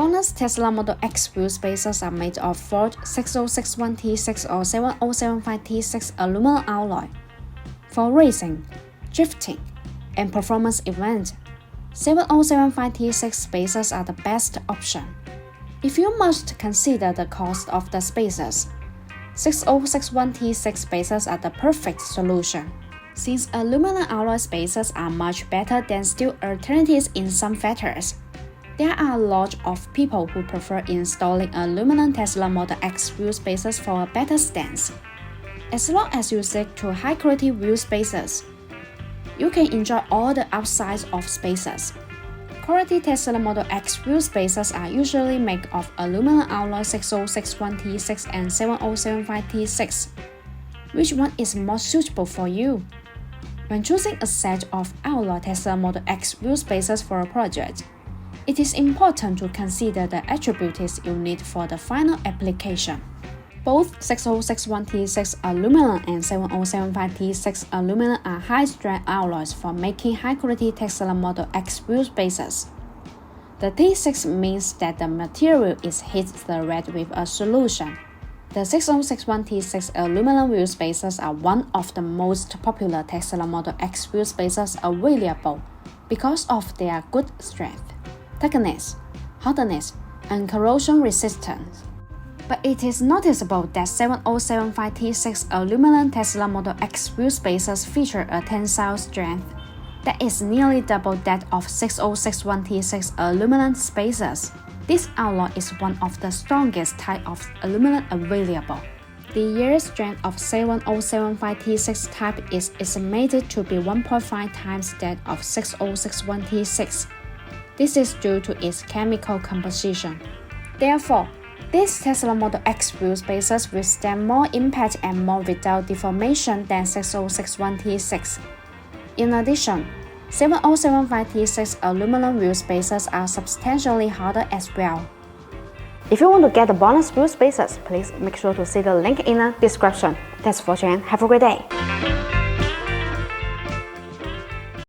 BONOSS Tesla Model X wheel spacers are made of Ford 6061-T6 or 7075-T6 aluminum alloy. For racing, drifting, and performance events, 7075-T6 spacers are the best option. If you must consider the cost of the spacers, 6061-T6 spacers are the perfect solution. Since aluminum alloy spacers are much better than steel alternatives in some factors, there are a lot of people who prefer installing aluminum Tesla Model X wheel spacers for a better stance. As long as you stick to high-quality wheel spacers, you can enjoy all the upsides of spacers. Quality Tesla Model X wheel spacers are usually made of aluminum alloy 6061-T6 and 7075-T6. Which one is more suitable for you? When choosing a set of alloy Tesla Model X wheel spacers for a project, it is important to consider the attributes you need for the final application. Both 6061-T6 aluminum and 7075-T6 aluminum are high-strength alloys for making high-quality Tesla Model X wheel spacers. The T6 means that the material is hit the red with a solution. The 6061-T6 aluminum wheel spacers are one of the most popular Tesla Model X wheel spacers available because of their good strength, thickness, hardness, and corrosion resistance. But it is noticeable that 7075-T6 aluminum Tesla Model X wheel spacers feature a tensile strength that is nearly double that of 6061-T6 aluminum spacers. This alloy is one of the strongest type of aluminum available. The yield strength of 7075-T6 type is estimated to be 1.5 times that of 6061-T6. This is due to its chemical composition. Therefore, these Tesla Model X wheel spacers withstand more impact and more without deformation than 6061-T6. In addition, 7075-T6 aluminum wheel spacers are substantially harder as well. If you want to get the BONOSS wheel spacers, please make sure to see the link in the description. Thanks for watching and have a great day!